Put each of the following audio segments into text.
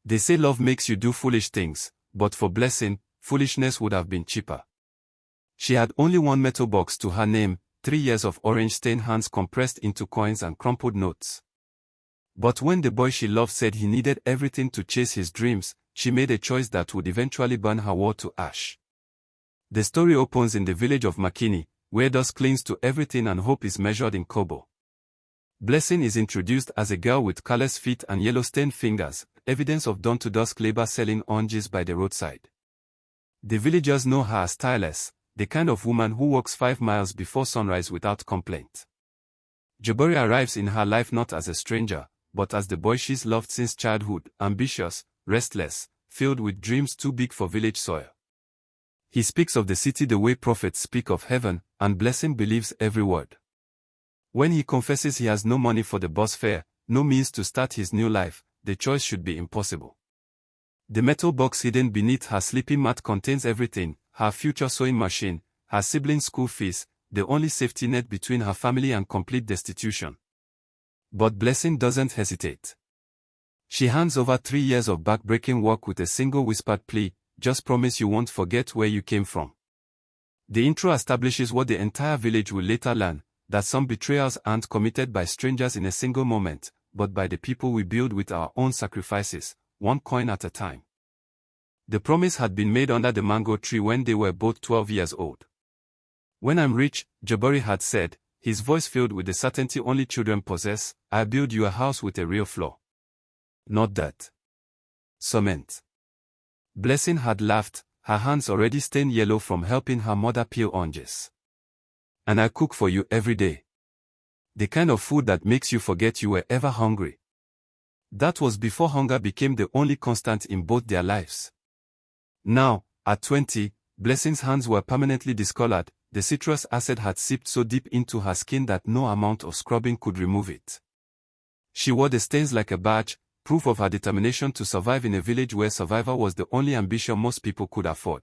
They say love makes you do foolish things, but for Blessing, foolishness would have been cheaper. She had only one metal box to her name, 3 years of orange-stained hands compressed into coins and crumpled notes. But when the boy she loved said he needed everything to chase his dreams, she made a choice that would eventually burn her world to ash. The story opens in the village of Mckeni, where dust clings to everything and hope is measured in kobo. Blessing is introduced as a girl with callous feet and yellow-stained fingers, evidence of dawn-to-dusk labor selling oranges by the roadside. The villagers know her as tireless, the kind of woman who walks 5 miles before sunrise without complaint. Jabari arrives in her life not as a stranger, but as the boy she's loved since childhood, ambitious, restless, filled with dreams too big for village soil. He speaks of the city the way prophets speak of heaven, and Blessing believes every word. When he confesses he has no money for the bus fare, no means to start his new life, the choice should be impossible. The metal box hidden beneath her sleeping mat contains everything: her future sewing machine, her siblings' school fees, the only safety net between her family and complete destitution. But Blessing doesn't hesitate. She hands over 3 years of back-breaking work with a single whispered plea: just promise you won't forget where you came from. The intro establishes what the entire village will later learn, that some betrayals aren't committed by strangers in a single moment, but by the people we build with our own sacrifices, one coin at a time. The promise had been made under the mango tree when they were both 12 years old. When I'm rich, Jabari had said, his voice filled with the certainty only children possess, I'll build you a house with a real floor. Not that. Cement. Blessing had laughed, her hands already stained yellow from helping her mother peel oranges. And I cook for you every day. The kind of food that makes you forget you were ever hungry. That was before hunger became the only constant in both their lives. Now, at 20, Blessing's hands were permanently discolored, the citrus acid had seeped so deep into her skin that no amount of scrubbing could remove it. She wore the stains like a badge, proof of her determination to survive in a village where survival was the only ambition most people could afford.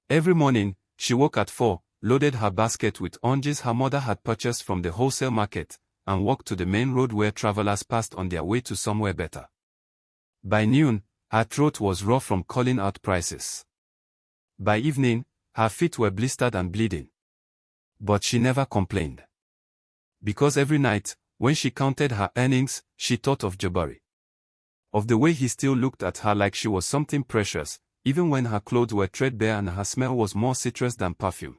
Every morning, she woke at 4, loaded her basket with oranges her mother had purchased from the wholesale market, and walked to the main road where travelers passed on their way to somewhere better. By noon, her throat was raw from calling out prices. By evening, her feet were blistered and bleeding. But she never complained. Because every night, when she counted her earnings, she thought of Jabari. Of the way he still looked at her like she was something precious, even when her clothes were threadbare and her smell was more citrus than perfume.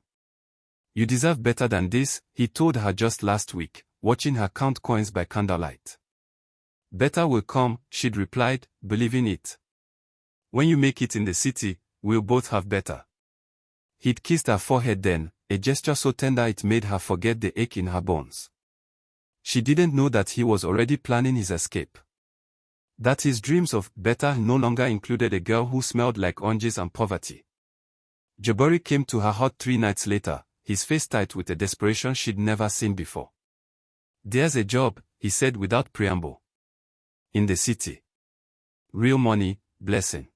You deserve better than this, he told her just last week, watching her count coins by candlelight. Better will come, she'd replied, believing it. When you make it in the city, we'll both have better. He'd kissed her forehead then, a gesture so tender it made her forget the ache in her bones. She didn't know that he was already planning his escape. That his dreams of better no longer included a girl who smelled like oranges and poverty. Jabari came to her hut 3 nights later, his face tight with a desperation she'd never seen before. There's a job, he said without preamble. In the city. Real money, Blessing.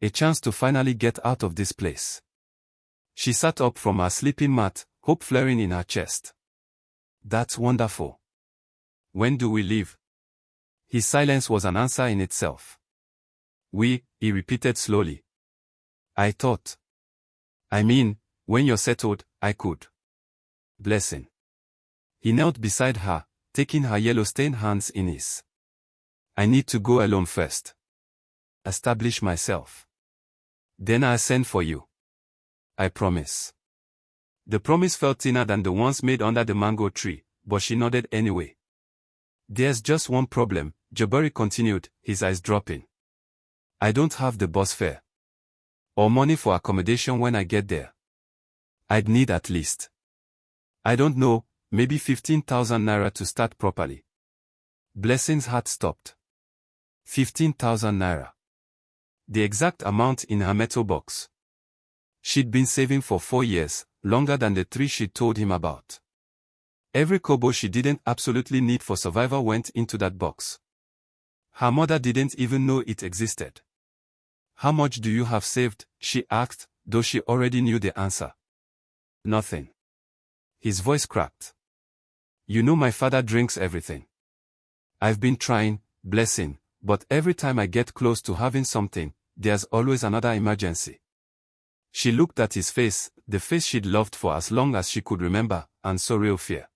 A chance to finally get out of this place. She sat up from her sleeping mat, hope flaring in her chest. That's wonderful. When do we leave? His silence was an answer in itself. He repeated slowly. I thought. I mean, when you're settled, I could. Blessing. He knelt beside her, taking her yellow-stained hands in his. I need to go alone first. Establish myself. Then I'll send for you. I promise. The promise felt thinner than the ones made under the mango tree, but she nodded anyway. There's just one problem, Jabari continued, his eyes dropping. I don't have the bus fare. Or money for accommodation when I get there. I'd need at least. I don't know, maybe 15,000 naira to start properly. Blessing's heart stopped. 15,000 naira. The exact amount in her metal box. She'd been saving for 4 years, longer than the 3 she'd told him about. Every kobo she didn't absolutely need for survival went into that box. Her mother didn't even know it existed. How much do you have saved? She asked, though she already knew the answer. Nothing. His voice cracked. You know my father drinks everything. I've been trying, Blessing, but every time I get close to having something, there's always another emergency. She looked at his face, the face she'd loved for as long as she could remember, and saw real fear.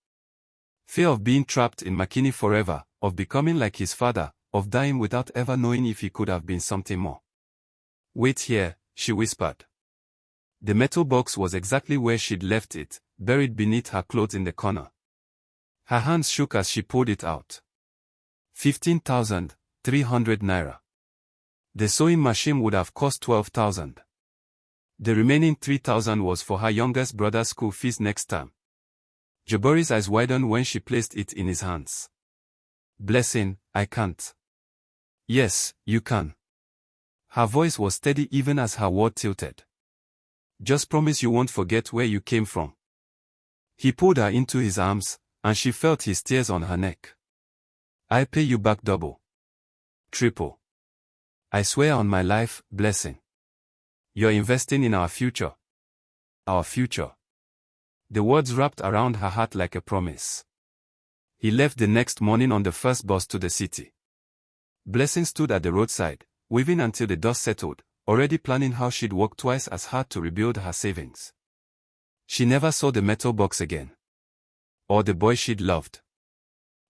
Fear of being trapped in Mckeni forever, of becoming like his father, of dying without ever knowing if he could have been something more. Wait here, she whispered. The metal box was exactly where she'd left it, buried beneath her clothes in the corner. Her hands shook as she pulled it out. 15,300 naira. The sewing machine would have cost 12,000. The remaining 3,000 was for her youngest brother's school fees next term. Jabari's eyes widened when she placed it in his hands. Blessing, I can't. Yes, you can. Her voice was steady even as her word tilted. Just promise you won't forget where you came from. He pulled her into his arms, and she felt his tears on her neck. I'll pay you back double. Triple. I swear on my life, Blessing. You're investing in our future. Our future. The words wrapped around her heart like a promise. He left the next morning on the first bus to the city. Blessing stood at the roadside, waving until the dust settled, already planning how she'd work twice as hard to rebuild her savings. She never saw the metal box again. Or the boy she'd loved.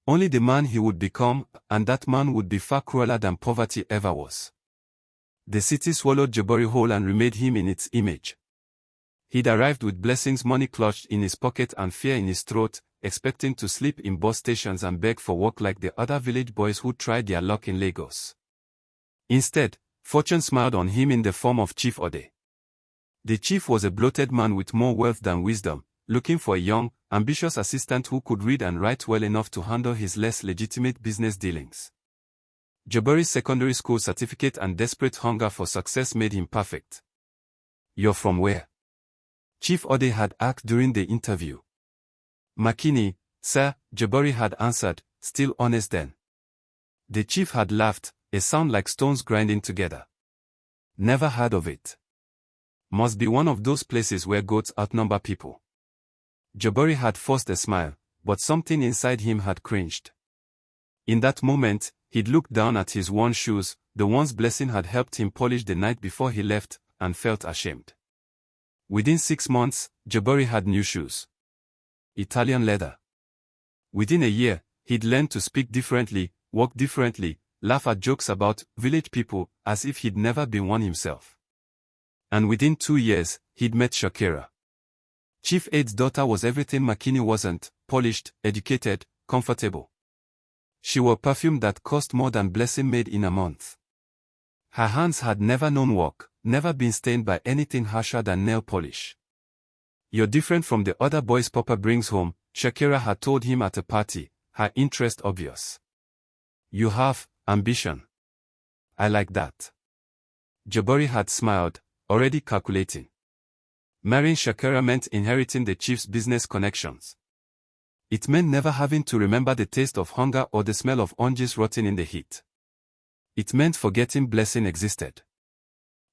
Only the man he would become, and that man would be far crueler than poverty ever was. The city swallowed Jabari whole and remade him in its image. He'd arrived with Blessing's money clutched in his pocket and fear in his throat, expecting to sleep in bus stations and beg for work like the other village boys who tried their luck in Lagos. Instead, fortune smiled on him in the form of Chief Ode. The chief was a bloated man with more wealth than wisdom, looking for a young, ambitious assistant who could read and write well enough to handle his less legitimate business dealings. Jabari's secondary school certificate and desperate hunger for success made him perfect. You're from where? Chief Ode had asked during the interview. Mckeni, sir, Jabari had answered, still honest then. The chief had laughed, a sound like stones grinding together. Never heard of it. Must be one of those places where goats outnumber people. Jabari had forced a smile, but something inside him had cringed. In that moment, he'd looked down at his worn shoes, the ones Blessing had helped him polish the night before he left, and felt ashamed. Within 6 months, Jabari had new shoes. Italian leather. Within a year, he'd learned to speak differently, walk differently, laugh at jokes about village people, as if he'd never been one himself. And within 2 years, he'd met Shakira. Chief Ade's daughter was everything Mckeni wasn't: polished, educated, comfortable. She wore perfume that cost more than Blessing made in a month. Her hands had never known work, never been stained by anything harsher than nail polish. You're different from the other boys Papa brings home, Shakira had told him at a party, her interest obvious. You have ambition. I like that. Jabari had smiled, already calculating. Marrying Shakira meant inheriting the chief's business connections. It meant never having to remember the taste of hunger or the smell of oranges rotting in the heat. It meant forgetting Blessing existed.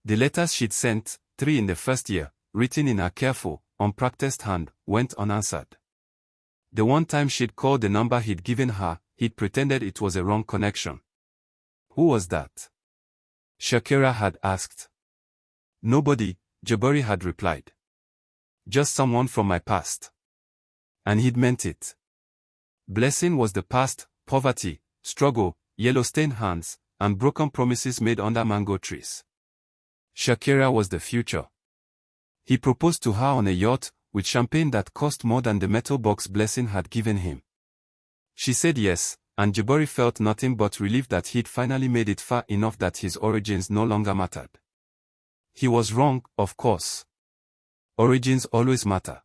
The letters she'd sent, 3 in the first year, written in her careful, unpracticed hand, went unanswered. The one time she'd called the number he'd given her, he'd pretended it was a wrong connection. Who was that? Shakira had asked. Nobody, Jabari had replied. Just someone from my past. And he'd meant it. Blessing was the past: poverty, struggle, yellow-stained hands, and broken promises made under mango trees. Shakira was the future. He proposed to her on a yacht, with champagne that cost more than the metal box Blessing had given him. She said yes, and Jabari felt nothing but relief that he'd finally made it far enough that his origins no longer mattered. He was wrong, of course. Origins always matter.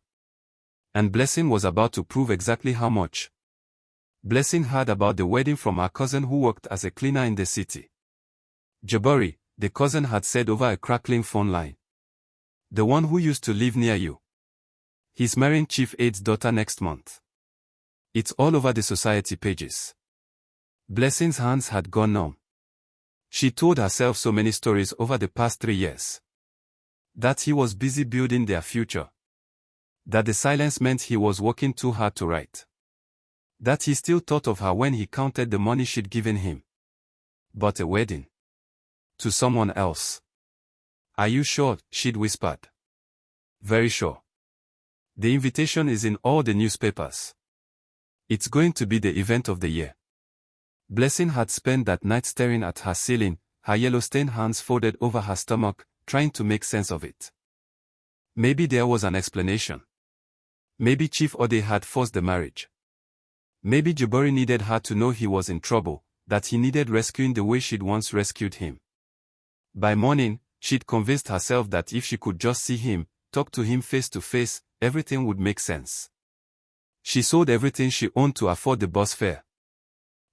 And Blessing was about to prove exactly how much. Blessing heard about the wedding from her cousin who worked as a cleaner in the city. Jabari, the cousin had said over a crackling phone line. The one who used to live near you. He's marrying Chief Ade's daughter next month. It's all over the society pages. Blessing's hands had gone numb. She told herself so many stories over the past 3 years. That he was busy building their future. That the silence meant he was working too hard to write. That he still thought of her when he counted the money she'd given him. But a wedding. To someone else. Are you sure? She'd whispered. Very sure. The invitation is in all the newspapers. It's going to be the event of the year. Blessing had spent that night staring at her ceiling, her yellow-stained hands folded over her stomach, trying to make sense of it. Maybe there was an explanation. Maybe Chief Ode had forced the marriage. Maybe Jabari needed her to know he was in trouble, that he needed rescuing the way she'd once rescued him. By morning, she'd convinced herself that if she could just see him, talk to him face to face, everything would make sense. She sold everything she owned to afford the bus fare.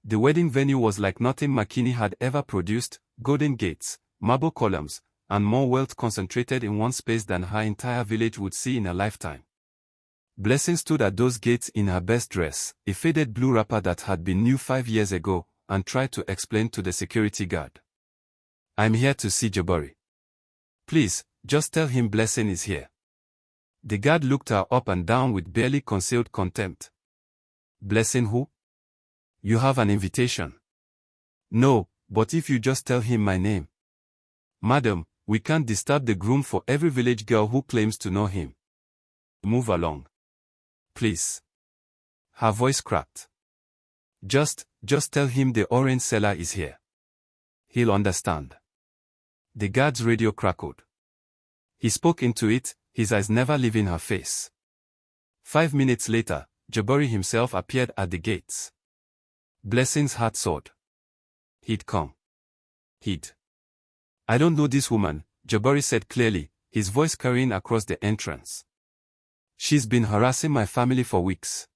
The wedding venue was like nothing Mckeni had ever produced: golden gates, marble columns, and more wealth concentrated in one space than her entire village would see in a lifetime. Blessing stood at those gates in her best dress, a faded blue wrapper that had been new 5 years ago, and tried to explain to the security guard. I'm here to see Jabari. Please, just tell him Blessing is here. The guard looked her up and down with barely concealed contempt. Blessing who? You have an invitation. No, but if you just tell him my name. Madam, we can't disturb the groom for every village girl who claims to know him. Move along. Please. Her voice cracked. Just tell him the orange seller is here. He'll understand. The guard's radio crackled. He spoke into it, his eyes never leaving her face. 5 minutes later, Jabari himself appeared at the gates. Blessing's heart soared. He'd come. I don't know this woman, Jabari said clearly, his voice carrying across the entrance. She's been harassing my family for weeks.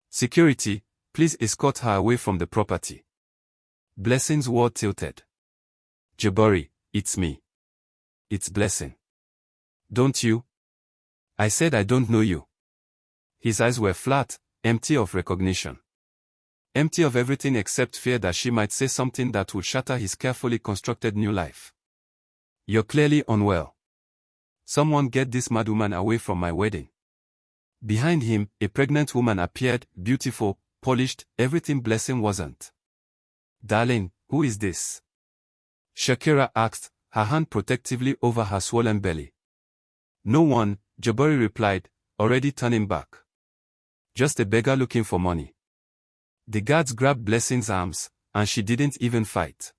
Security, please escort her away from the property. Blessing's world tilted. Jabari, it's me. It's Blessing. Don't you? I said I don't know you. His eyes were flat, empty of recognition. Empty of everything except fear that she might say something that would shatter his carefully constructed new life. You're clearly unwell. Someone get this mad woman away from my wedding. Behind him, a pregnant woman appeared, beautiful, polished, everything Blessing wasn't. Darling, who is this? Shakira asked, her hand protectively over her swollen belly. No one, Jabari replied, already turning back. Just a beggar looking for money. The guards grabbed Blessing's arms, and she didn't even fight.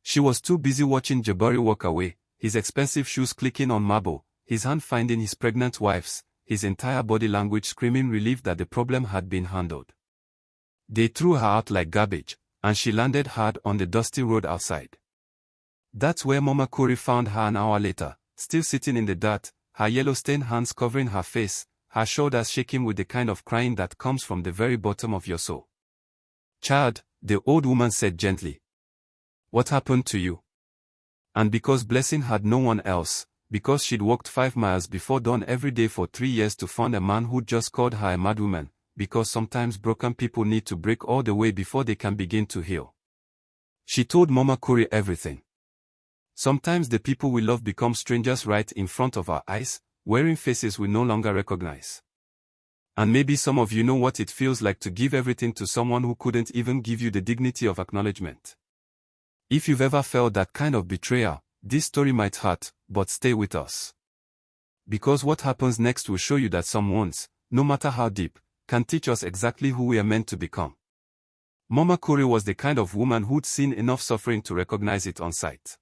She was too busy watching Jabari walk away, his expensive shoes clicking on marble, his hand finding his pregnant wife's, his entire body language screaming relief that the problem had been handled. They threw her out like garbage, and she landed hard on the dusty road outside. That's where Mama Corey found her an hour later, still sitting in the dirt, her yellow-stained hands covering her face, her shoulders shaking with the kind of crying that comes from the very bottom of your soul. Child, the old woman said gently. What happened to you? And because Blessing had no one else, because she'd walked 5 miles before dawn every day for 3 years to find a man who'd just called her a madwoman, because sometimes broken people need to break all the way before they can begin to heal. She told Mama Corey everything. Sometimes the people we love become strangers right in front of our eyes, wearing faces we no longer recognize. And maybe some of you know what it feels like to give everything to someone who couldn't even give you the dignity of acknowledgement. If you've ever felt that kind of betrayal, this story might hurt, but stay with us. Because what happens next will show you that some wounds, no matter how deep, can teach us exactly who we are meant to become. Mama Corey was the kind of woman who'd seen enough suffering to recognize it on sight.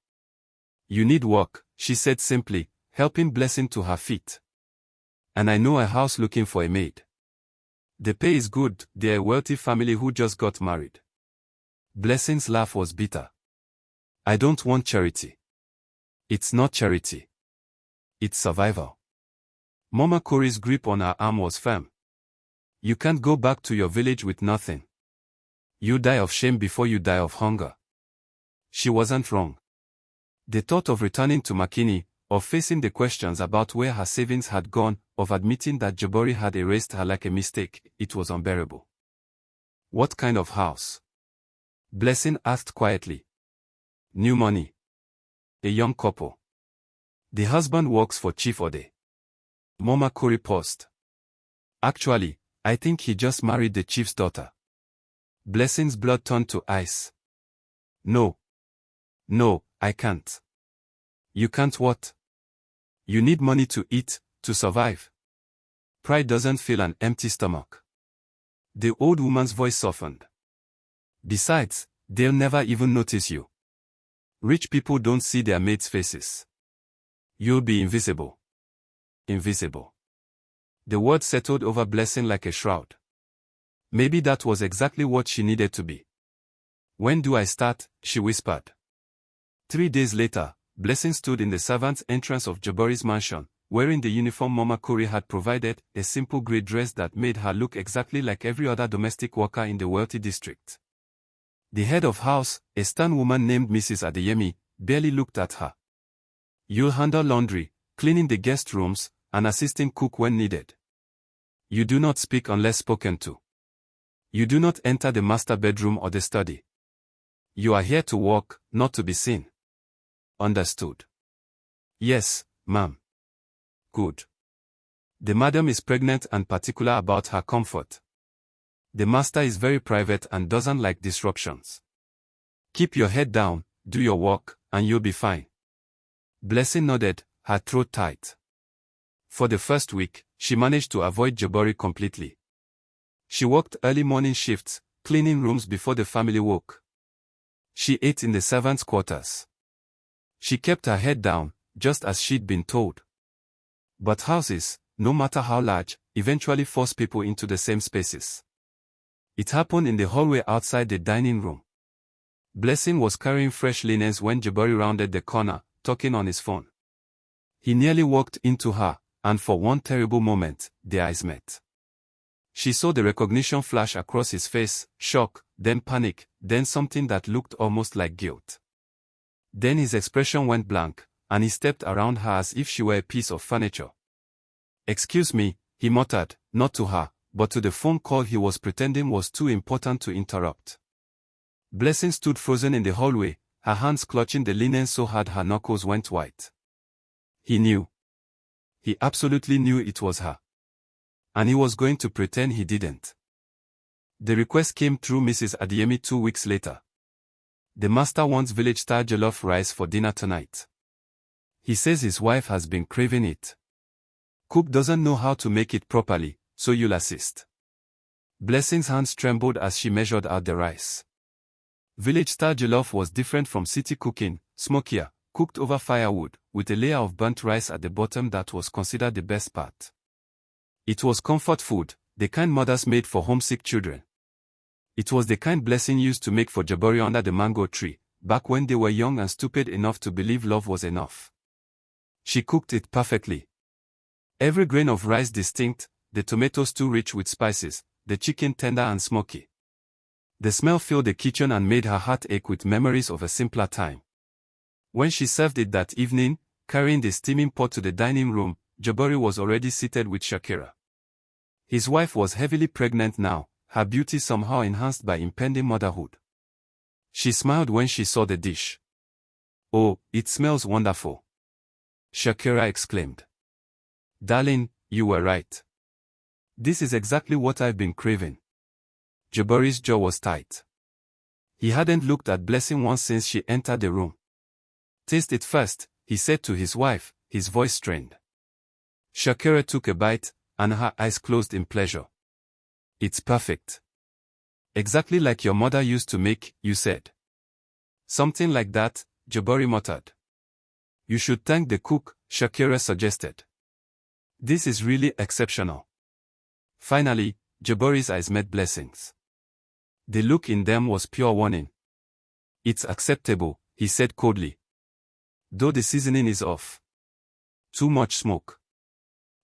You need work, she said simply, helping Blessing to her feet. And I know a house looking for a maid. The pay is good, they're a wealthy family who just got married. Blessing's laugh was bitter. I don't want charity. It's not charity. It's survival. Mama Corey's grip on her arm was firm. You can't go back to your village with nothing. You die of shame before you die of hunger. She wasn't wrong. The thought of returning to Mckeni, of facing the questions about where her savings had gone, of admitting that Jabari had erased her like a mistake, it was unbearable. What kind of house? Blessing asked quietly. New money. A young couple. The husband works for Chief Ode. Mama Corey paused. Actually, I think he just married the chief's daughter. Blessing's blood turned to ice. No. No, I can't. You can't what? You need money to eat, to survive. Pride doesn't fill an empty stomach. The old woman's voice softened. Besides, they'll never even notice you. Rich people don't see their maids' faces. You'll be invisible. Invisible. The word settled over Blessing like a shroud. Maybe that was exactly what she needed to be. When do I start? She whispered. 3 days later, Blessing stood in the servants' entrance of Jabari's mansion, wearing the uniform Mama Corey had provided, a simple grey dress that made her look exactly like every other domestic worker in the wealthy district. The head of house, a stern woman named Mrs. Adeyemi, barely looked at her. You'll handle laundry, cleaning the guest rooms, and assisting cook when needed. You do not speak unless spoken to. You do not enter the master bedroom or the study. You are here to work, not to be seen. Understood? Yes, ma'am. Good. The madam is pregnant and particular about her comfort. The master is very private and doesn't like disruptions. Keep your head down, do your work, and you'll be fine. Blessing nodded, her throat tight. For the first week, she managed to avoid Jabari completely. She worked early morning shifts, cleaning rooms before the family woke. She ate in the servants' quarters. She kept her head down, just as she'd been told. But houses, no matter how large, eventually force people into the same spaces. It happened in the hallway outside the dining room. Blessing was carrying fresh linens when Jabari rounded the corner, talking on his phone. He nearly walked into her, and for one terrible moment, their eyes met. She saw the recognition flash across his face, shock, then panic, then something that looked almost like guilt. Then his expression went blank, and he stepped around her as if she were a piece of furniture. Excuse me, he muttered, not to her, but to the phone call he was pretending was too important to interrupt. Blessing stood frozen in the hallway, her hands clutching the linen so hard her knuckles went white. He knew. He absolutely knew it was her. And he was going to pretend he didn't. The request came through Mrs. Adeyemi 2 weeks later. The master wants village-style jollof rice for dinner tonight. He says his wife has been craving it. Cook doesn't know how to make it properly, so you'll assist. Blessing's hands trembled as she measured out the rice. Village-style jollof was different from city cooking, smokier, cooked over firewood, with a layer of burnt rice at the bottom that was considered the best part. It was comfort food, the kind mothers made for homesick children. It was the kind Blessing used to make for Jabari under the mango tree, back when they were young and stupid enough to believe love was enough. She cooked it perfectly. Every grain of rice distinct, the tomatoes too rich with spices, the chicken tender and smoky. The smell filled the kitchen and made her heart ache with memories of a simpler time. When she served it that evening, carrying the steaming pot to the dining room, Jabari was already seated with Shakira. His wife was heavily pregnant now, her beauty somehow enhanced by impending motherhood. She smiled when she saw the dish. "Oh, it smells wonderful," Shakira exclaimed. "Darling, you were right. This is exactly what I've been craving." Jabari's jaw was tight. He hadn't looked at Blessing once since she entered the room. "Taste it first," he said to his wife, his voice strained. Shakira took a bite, and her eyes closed in pleasure. "It's perfect. Exactly like your mother used to make," you said. "Something like that," Jabari muttered. "You should thank the cook," Shakira suggested. "This is really exceptional." Finally, Jabari's eyes met Blessing's. The look in them was pure warning. "It's acceptable," he said coldly. "Though the seasoning is off. Too much smoke.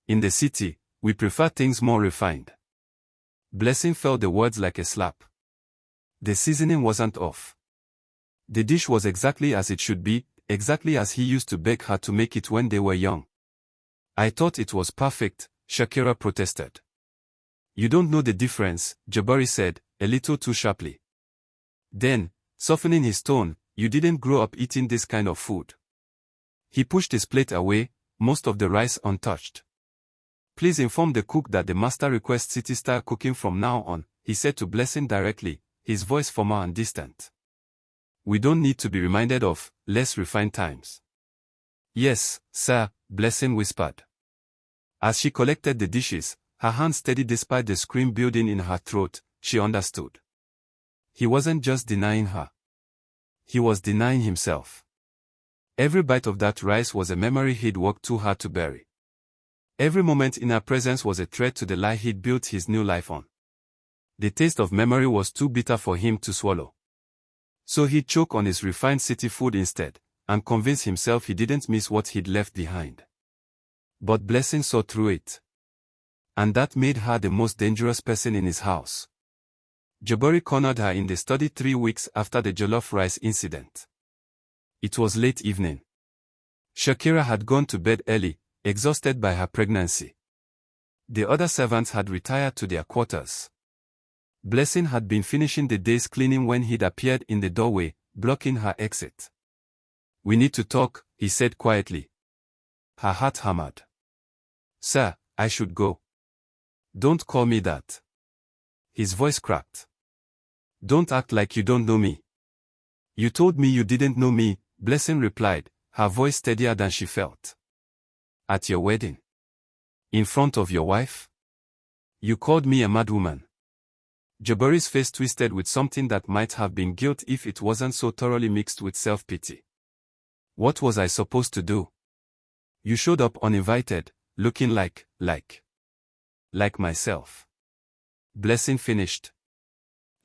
In the city, we prefer things more refined." Blessing felt the words like a slap. The seasoning wasn't off. The dish was exactly as it should be, exactly as he used to beg her to make it when they were young. "I thought it was perfect," Shakira protested. "You don't know the difference," Jabari said, a little too sharply. Then, softening his tone, "You didn't grow up eating this kind of food." He pushed his plate away, most of the rice untouched. "Please inform the cook that the master requests city-style cooking from now on," he said to Blessing directly, his voice formal and distant. we don't need to be reminded of less refined times. Yes, sir, Blessing whispered. As she collected the dishes, her hand steady despite the scream building in her throat, she understood. He wasn't just denying her. He was denying himself. Every bite of that rice was a memory he'd worked too hard to bury. Every moment in her presence was a threat to the lie he'd built his new life on. The taste of memory was too bitter for him to swallow. So he'd choke on his refined city food instead, and convince himself he didn't miss what he'd left behind. But Blessing saw through it. And that made her the most dangerous person in his house. Jabari cornered her in the study 3 weeks after the jollof rice incident. It was late evening. Shakira had gone to bed early, exhausted by her pregnancy. The other servants had retired to their quarters. Blessing had been finishing the day's cleaning when he'd appeared in the doorway, blocking her exit. "We need to talk," he said quietly. Her heart hammered. "Sir, I should go." "Don't call me that." His voice cracked. "Don't act like you don't know me." "You told me you didn't know me," Blessing replied, her voice steadier than she felt. "At your wedding? In front of your wife? You called me a madwoman." Jabari's face twisted with something that might have been guilt if it wasn't so thoroughly mixed with self-pity. "What was I supposed to do? You showed up uninvited, looking like myself." Blessing finished.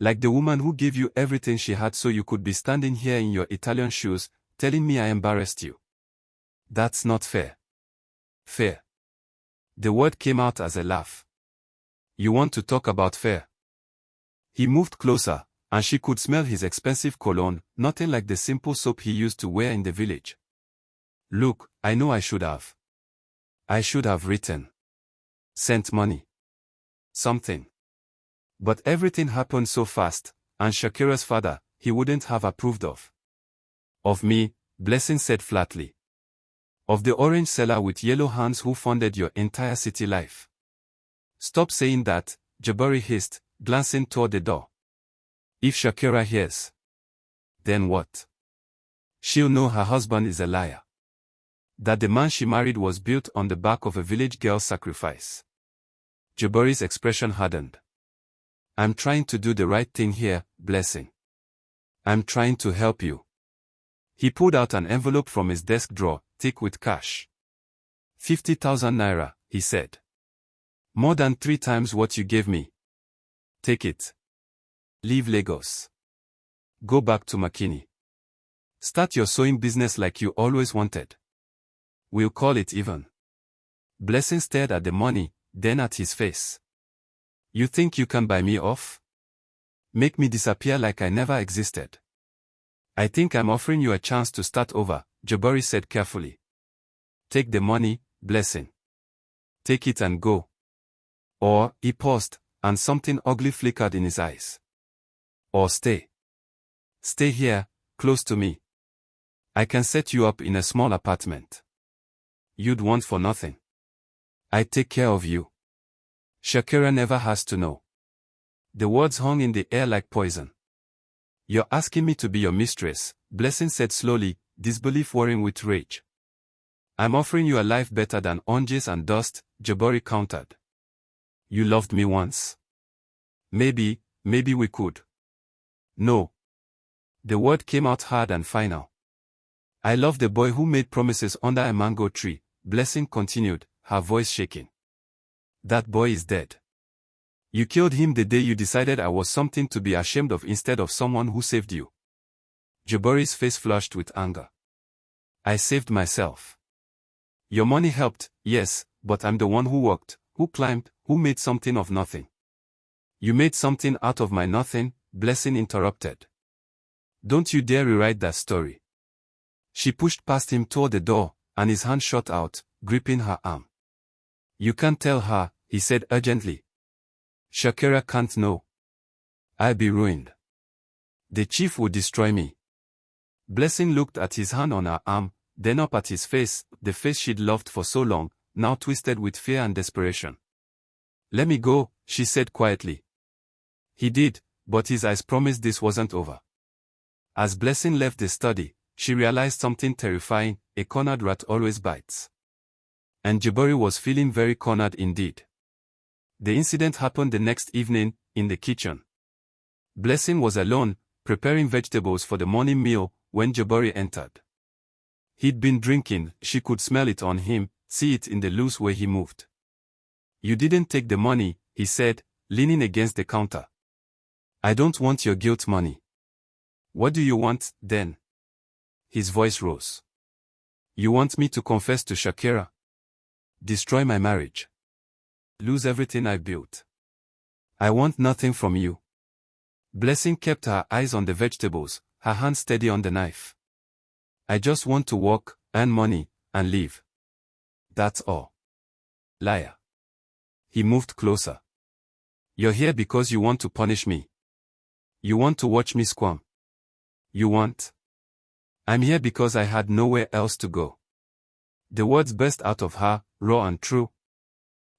"Like the woman who gave you everything she had so you could be standing here in your Italian shoes, telling me I embarrassed you. That's not fair." "Fair?" The word came out as a laugh. "You want to talk about fair?" He moved closer, and she could smell his expensive cologne, nothing like the simple soap he used to wear in the village. "Look, I know I should have. I should have written. Sent money. Something. But everything happened so fast, and Shakira's father, he wouldn't have approved of. Of me," Blessing said flatly. "Of the orange seller with yellow hands who funded your entire city life." "Stop saying that," Jabari hissed, glancing toward the door. "If Shakira hears, then what? She'll know her husband is a liar. That the man she married was built on the back of a village girl's sacrifice." Jabari's expression hardened. "I'm trying to do the right thing here, Blessing. I'm trying to help you." He pulled out an envelope from his desk drawer, thick with cash. 50,000 naira, he said. "More than 3 times what you gave me. Take it. Leave Lagos. Go back to Mckeni. Start your sewing business like you always wanted. We'll call it even." Blessing stared at the money, then at his face. "You think you can buy me off? Make me disappear like I never existed?" "I think I'm offering you a chance to start over," Jabari said carefully. "Take the money, Blessing. Take it and go. Or," he paused, and something ugly flickered in his eyes. "Or stay. Stay here, close to me. I can set you up in a small apartment. You'd want for nothing. I take care of you. Shakira never has to know." The words hung in the air like poison. "You're asking me to be your mistress," Blessing said slowly, disbelief warring with rage. "I'm offering you a life better than oranges and dust," Jabari countered. "You loved me once. Maybe we could." "No." The word came out hard and final. "I love the boy who made promises under a mango tree," Blessing continued, her voice shaking. "That boy is dead. You killed him the day you decided I was something to be ashamed of instead of someone who saved you." Jabari's face flushed with anger. "I saved myself. Your money helped, yes, but I'm the one who worked, who climbed, who made something of nothing." "You made something out of my nothing," Blessing interrupted. "Don't you dare rewrite that story." She pushed past him toward the door, and his hand shot out, gripping her arm. "You can't tell her," he said urgently. "Shakira can't know. I'll be ruined. The chief would destroy me." Blessing looked at his hand on her arm, then up at his face, the face she'd loved for so long, now twisted with fear and desperation. "Let me go," she said quietly. He did, but his eyes promised this wasn't over. As Blessing left the study, she realized something terrifying: a cornered rat always bites. And Jabari was feeling very cornered indeed. The incident happened the next evening, in the kitchen. Blessing was alone, preparing vegetables for the morning meal, when Jabari entered. He'd been drinking, she could smell it on him, see it in the loose way he moved. "You didn't take the money," he said, leaning against the counter. "I don't want your guilt money." "What do you want, then?" His voice rose. "You want me to confess to Shakira? Destroy my marriage? Lose everything I built? I want nothing from you." Blessing kept her eyes on the vegetables, her hand steady on the knife. "I just want to work, earn money, and live. That's all." "Liar." He moved closer. "You're here because you want to punish me. You want to watch me squirm. You want..." "I'm here because I had nowhere else to go." The words burst out of her, raw and true.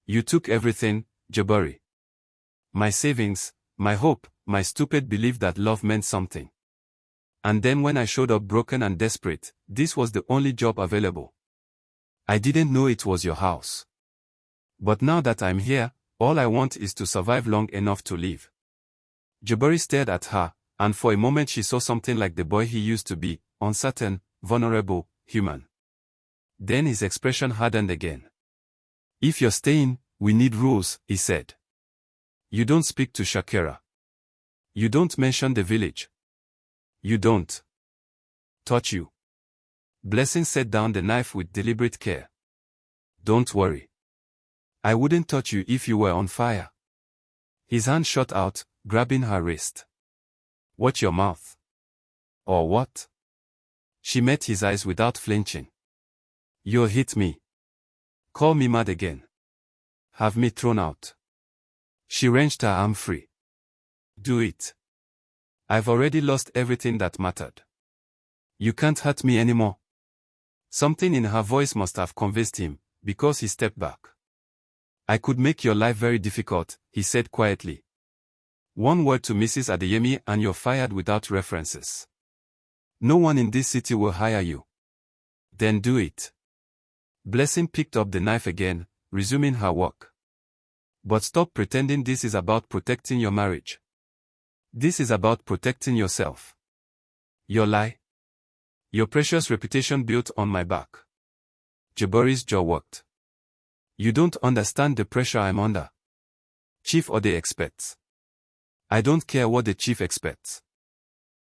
"You took everything, Jabari. My savings, my hope, my stupid belief that love meant something. And then when I showed up broken and desperate, this was the only job available. I didn't know it was your house. But now that I'm here, all I want is to survive long enough to live." Jabari stared at her, and for a moment she saw something like the boy he used to be: uncertain, vulnerable, human. Then his expression hardened again. "If you're staying, we need rules," he said. "You don't speak to Shakira. You don't mention the village. You don't touch you." Blessing set down the knife with deliberate care. "Don't worry. I wouldn't touch you if you were on fire." His hand shot out, grabbing her wrist. "Watch your mouth." "Or what?" She met his eyes without flinching. "You'll hit me. Call me mad again. Have me thrown out." She wrenched her arm free. "Do it. I've already lost everything that mattered. You can't hurt me anymore." Something in her voice must have convinced him, because he stepped back. "I could make your life very difficult," he said quietly. "One word to Mrs. Adeyemi and you're fired without references. No one in this city will hire you." "Then do it." Blessing picked up the knife again, resuming her work. "But stop pretending this is about protecting your marriage. This is about protecting yourself. Your lie. Your precious reputation built on my back." Jabari's jaw worked. "You don't understand the pressure I'm under. Chief or the experts. I don't care what the chief expects."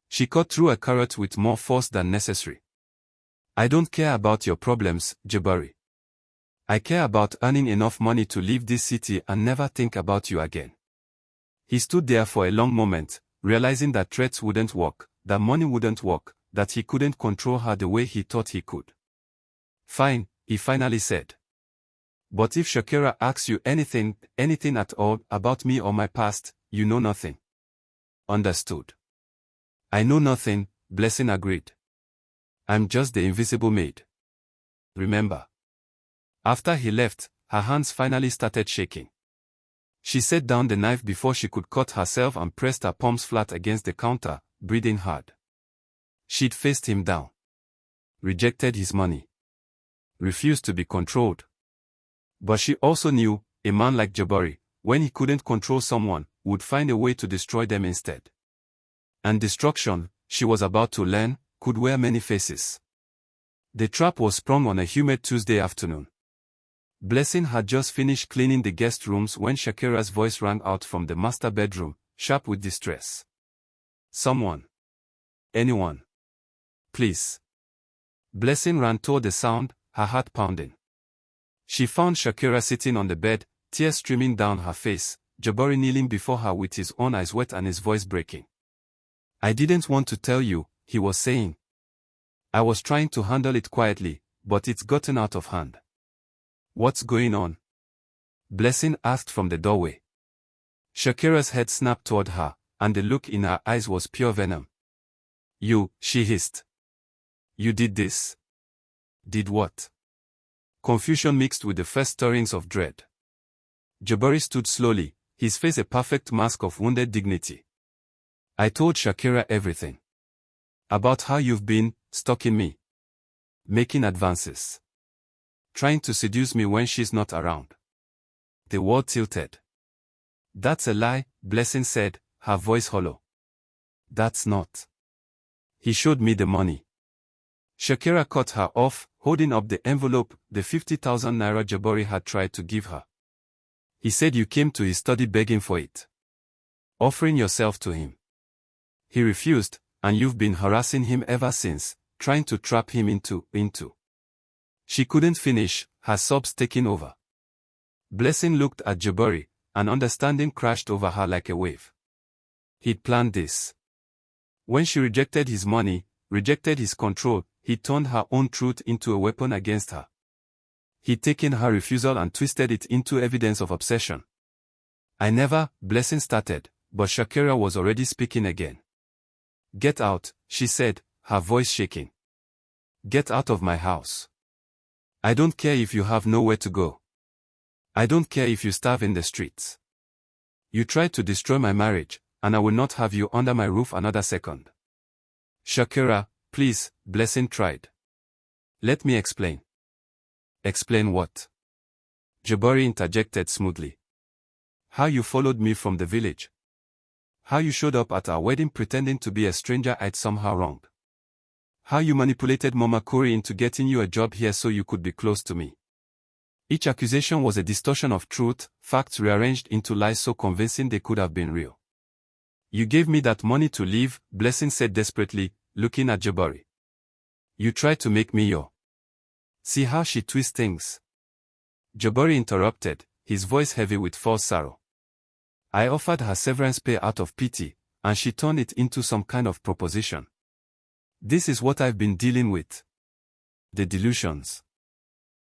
She cut through a carrot with more force than necessary. "I don't care about your problems, Jabari. I care about earning enough money to leave this city and never think about you again." He stood there for a long moment, realizing that threats wouldn't work, that money wouldn't work, that he couldn't control her the way he thought he could. "Fine," he finally said. "But if Shakira asks you anything at all, about me or my past, you know nothing." "Understood." "I know nothing," Blessing agreed. "I'm just the invisible maid. Remember?" After he left, her hands finally started shaking. She set down the knife before she could cut herself and pressed her palms flat against the counter, breathing hard. She'd faced him down. Rejected his money. Refused to be controlled. But she also knew, a man like Jabari, when he couldn't control someone, would find a way to destroy them instead. And destruction, she was about to learn, could wear many faces. The trap was sprung on a humid Tuesday afternoon. Blessing had just finished cleaning the guest rooms when Shakira's voice rang out from the master bedroom, sharp with distress. "Someone. Anyone. Please." Blessing ran toward the sound, her heart pounding. She found Shakira sitting on the bed, tears streaming down her face, Jabari kneeling before her with his own eyes wet and his voice breaking. "I didn't want to tell you," he was saying. "I was trying to handle it quietly, but it's gotten out of hand." "What's going on?" Blessing asked from the doorway. Shakira's head snapped toward her, and the look in her eyes was pure venom. "You," she hissed. "You did this?" "Did what?" Confusion mixed with the first stirrings of dread. Jabari stood slowly, his face a perfect mask of wounded dignity. "I told Shakira everything. About how you've been stalking me. Making advances. Trying to seduce me when she's not around. The world tilted. That's a lie, Blessing said, her voice hollow. That's not. He showed me the money. Shakira cut her off, holding up the envelope, the 50,000 naira Jabari had tried to give her. He said you came to his study begging for it. Offering yourself to him. He refused, and you've been harassing him ever since, trying to trap him into. She couldn't finish, her sobs taking over. Blessing looked at Jabari, and understanding crashed over her like a wave. He'd planned this. When she rejected his money, rejected his control, he turned her own truth into a weapon against her. He'd taken her refusal and twisted it into evidence of obsession. I never, Blessing started, but Shakira was already speaking again. Get out, she said, her voice shaking. Get out of my house. I don't care if you have nowhere to go. I don't care if you starve in the streets. You tried to destroy my marriage, and I will not have you under my roof another second. Shakira, please, Blessing tried. Let me explain. Explain what? Jabari interjected smoothly. How you followed me from the village. How you showed up at our wedding pretending to be a stranger I'd somehow wronged. How you manipulated Mama Corey into getting you a job here so you could be close to me. Each accusation was a distortion of truth, facts rearranged into lies so convincing they could have been real. You gave me that money to leave, Blessing said desperately, looking at Jabari. You tried to make me your. See how she twists things. Jabari interrupted, his voice heavy with false sorrow. I offered her severance pay out of pity, and she turned it into some kind of proposition. This is what I've been dealing with. The delusions.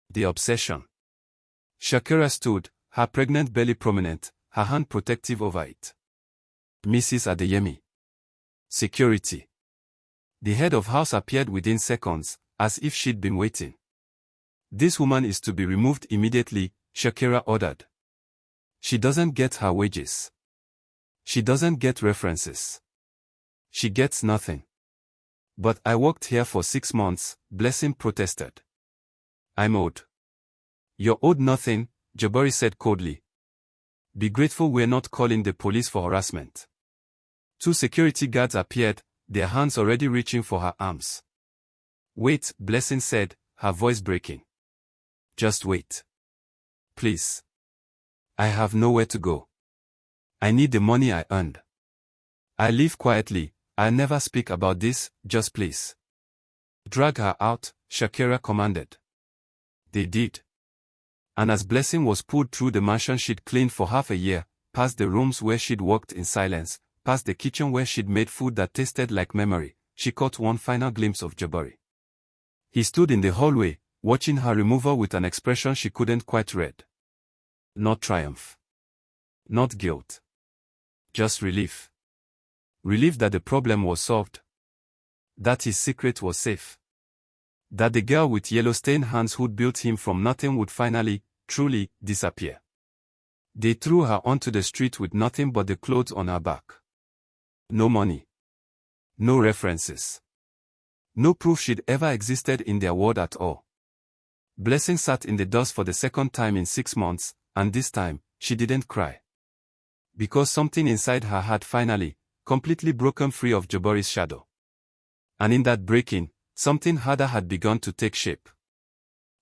The obsession. Shakira stood, her pregnant belly prominent, her hand protective over it. Mrs. Adeyemi. Security. The head of house appeared within seconds, as if she'd been waiting. This woman is to be removed immediately, Shakira ordered. She doesn't get her wages. She doesn't get references. She gets nothing. But I worked here for 6 months, Blessing protested. I'm owed. You're owed nothing, Jabari said coldly. Be grateful we're not calling the police for harassment. 2 security guards appeared, their hands already reaching for her arms. Wait, Blessing said, her voice breaking. Just wait. Please. I have nowhere to go. I need the money I earned. I live quietly, I'll never speak about this, just please. Drag her out, Shakira commanded. They did. And as Blessing was pulled through the mansion she'd cleaned for half a year, past the rooms where she'd worked in silence, past the kitchen where she'd made food that tasted like memory, she caught one final glimpse of Jabari. He stood in the hallway, watching her removal with an expression she couldn't quite read. Not triumph. Not guilt. Just relief. Relief that the problem was solved. That his secret was safe. That the girl with yellow-stained hands who'd built him from nothing would finally, truly, disappear. They threw her onto the street with nothing but the clothes on her back. No money. No references. No proof she'd ever existed in their world at all. Blessing sat in the dust for the second time in 6 months, and this time, she didn't cry. Because something inside her had finally, completely broken free of Jabari's shadow. And in that breaking, something harder had begun to take shape.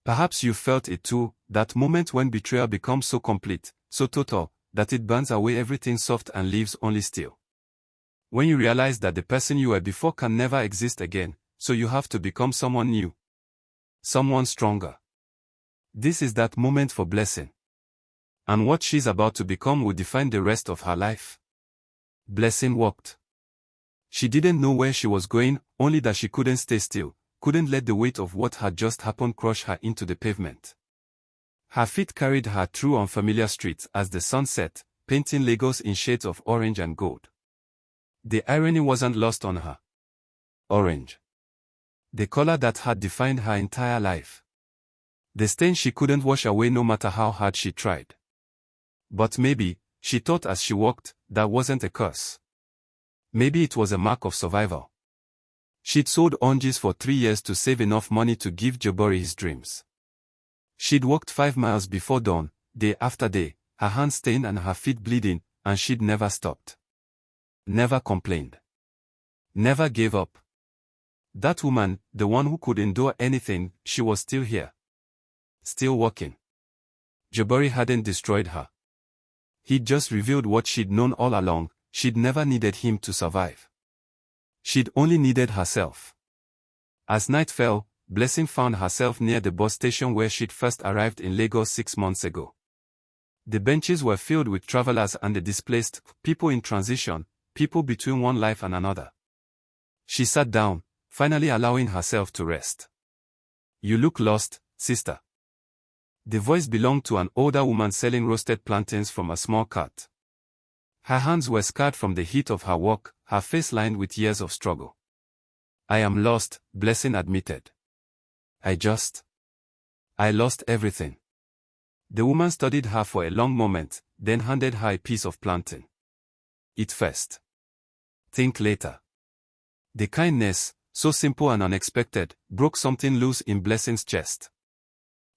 Perhaps you felt it too, that moment when betrayal becomes so complete, so total, that it burns away everything soft and leaves only steel. When you realize that the person you were before can never exist again, so you have to become someone new. Someone stronger. This is that moment for Blessing. And what she's about to become will define the rest of her life. Blessing walked. She didn't know where she was going, only that she couldn't stay still, couldn't let the weight of what had just happened crush her into the pavement. Her feet carried her through unfamiliar streets as the sun set, painting Lagos in shades of orange and gold. The irony wasn't lost on her. Orange. The color that had defined her entire life. The stain she couldn't wash away no matter how hard she tried. But maybe, she thought as she walked, that wasn't a curse. Maybe it was a mark of survival. She'd sold oranges for 3 years to save enough money to give Jabari his dreams. She'd walked 5 miles before dawn, day after day, her hands stained and her feet bleeding, and she'd never stopped. Never complained. Never gave up. That woman, the one who could endure anything, she was still here. Still walking. Jabari hadn't destroyed her. He'd just revealed what she'd known all along: she'd never needed him to survive. She'd only needed herself. As night fell, Blessing found herself near the bus station where she'd first arrived in Lagos 6 months ago. The benches were filled with travelers and the displaced, people in transition, people between one life and another. She sat down, finally allowing herself to rest. "You look lost, sister." The voice belonged to an older woman selling roasted plantains from a small cart. Her hands were scarred from the heat of her work, her face lined with years of struggle. "I am lost," Blessing admitted. I lost everything." The woman studied her for a long moment, then handed her a piece of plantain. "Eat first. Think later." The kindness, so simple and unexpected, broke something loose in Blessing's chest.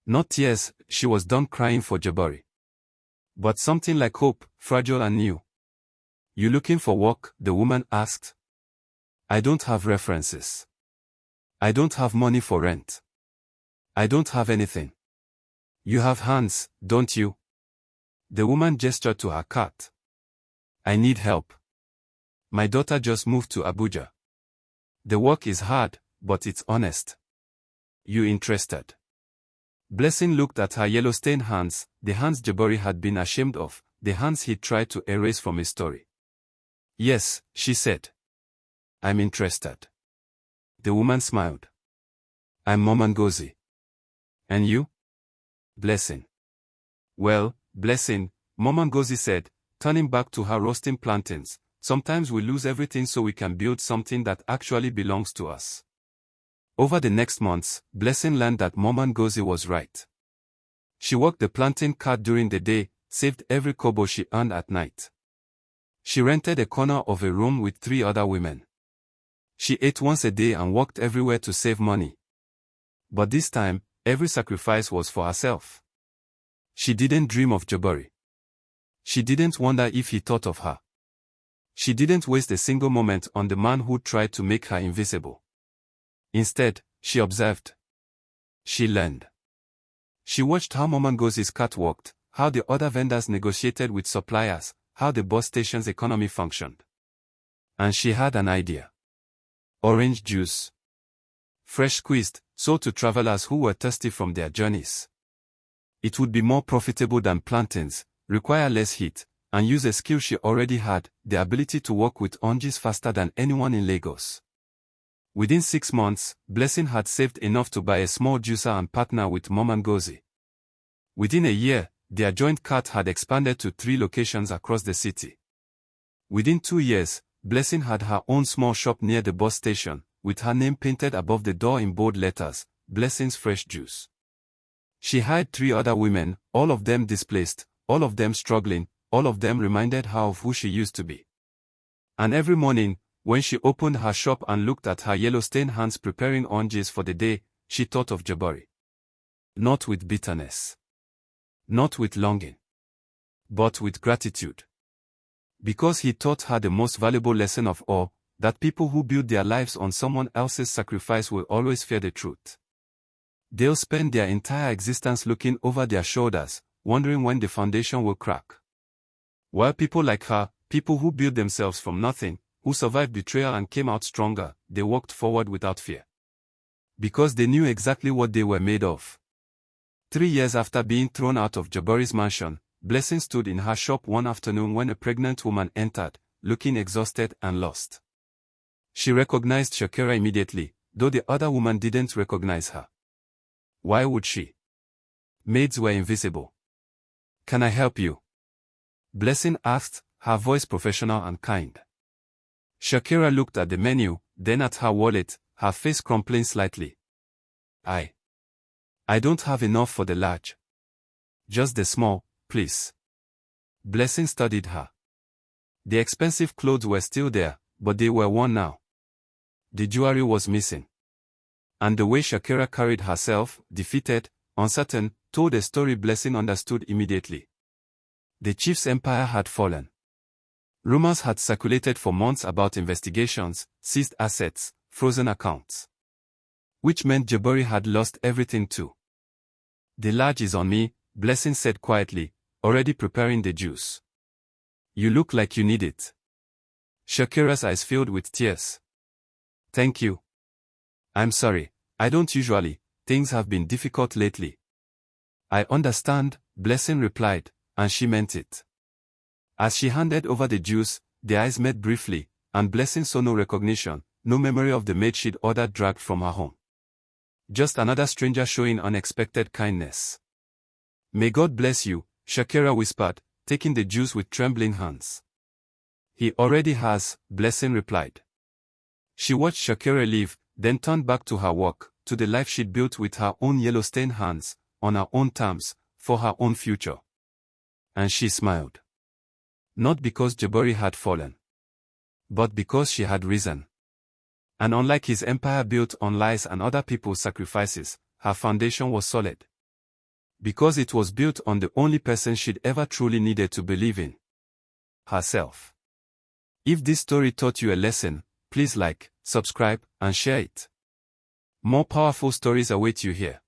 Not tears, she was done crying for Jabari. But something like hope, fragile and new. "You looking for work?" the woman asked. "I don't have references. I don't have money for rent. I don't have anything." "You have hands, don't you?" The woman gestured to her cart. "I need help. My daughter just moved to Abuja. The work is hard, but it's honest. You interested?" Blessing looked at her yellow-stained hands, the hands Jabari had been ashamed of, the hands he'd tried to erase from his story. "Yes," she said. "I'm interested." The woman smiled. "I'm Ngozi. And you?" "Blessing." "Well, Blessing," Ngozi said, turning back to her roasting plantains, "sometimes we lose everything so we can build something that actually belongs to us." Over the next months, Blessing learned that Ngozi was right. She worked the plantain cart during the day, saved every kobo she earned at night. She rented a corner of a room with 3 other women. She ate once a day and walked everywhere to save money. But this time, every sacrifice was for herself. She didn't dream of Jabari. She didn't wonder if he thought of her. She didn't waste a single moment on the man who tried to make her invisible. Instead, she observed. She learned. She watched how Ngozi's cart worked, how the other vendors negotiated with suppliers, how the bus station's economy functioned. And she had an idea. Orange juice. Fresh squeezed, sold to travelers who were thirsty from their journeys. It would be more profitable than plantains, require less heat, and use a skill she already had, the ability to work with oranges faster than anyone in Lagos. Within 6 months, Blessing had saved enough to buy a small juicer and partner with Ngozi. Within a year, their joint cart had expanded to 3 locations across the city. Within 2 years, Blessing had her own small shop near the bus station, with her name painted above the door in bold letters, Blessing's Fresh Juice. She hired 3 other women, all of them displaced, all of them struggling, all of them reminded her of who she used to be. And every morning, when she opened her shop and looked at her yellow-stained hands preparing oranges for the day, she thought of Jabari. Not with bitterness. Not with longing. But with gratitude. Because he taught her the most valuable lesson of all, that people who build their lives on someone else's sacrifice will always fear the truth. They'll spend their entire existence looking over their shoulders, wondering when the foundation will crack. While people like her, people who built themselves from nothing, who survived betrayal and came out stronger, they walked forward without fear. Because they knew exactly what they were made of. 3 years after being thrown out of Jabari's mansion, Blessing stood in her shop one afternoon when a pregnant woman entered, looking exhausted and lost. She recognized Shakira immediately, though the other woman didn't recognize her. Why would she? Maids were invisible. "Can I help you?" Blessing asked, her voice professional and kind. Shakira looked at the menu, then at her wallet, her face crumpling slightly. I don't have enough for the large. Just the small, please." Blessing studied her. The expensive clothes were still there, but they were worn now. The jewelry was missing. And the way Shakira carried herself, defeated, uncertain, told a story Blessing understood immediately. The chief's empire had fallen. Rumors had circulated for months about investigations, seized assets, frozen accounts. Which meant Jabari had lost everything too. The large is on me, Blessing said quietly, already preparing the juice. You look like you need it. Shakira's eyes filled with tears. Thank you. I'm sorry, I don't usually, things have been difficult lately. I understand, Blessing replied, and she meant it. As she handed over the juice, their eyes met briefly, and Blessing saw no recognition, no memory of the maid she'd ordered dragged from her home. Just another stranger showing unexpected kindness. May God bless you, Shakira whispered, taking the juice with trembling hands. He already has, Blessing replied. She watched Shakira leave, then turned back to her work, to the life she'd built with her own yellow-stained hands, on her own terms, for her own future. And she smiled. Not because Jabari had fallen, but because she had risen. And unlike his empire built on lies and other people's sacrifices, her foundation was solid. Because it was built on the only person she'd ever truly needed to believe in. Herself. If this story taught you a lesson, please like, subscribe, and share it. More powerful stories await you here.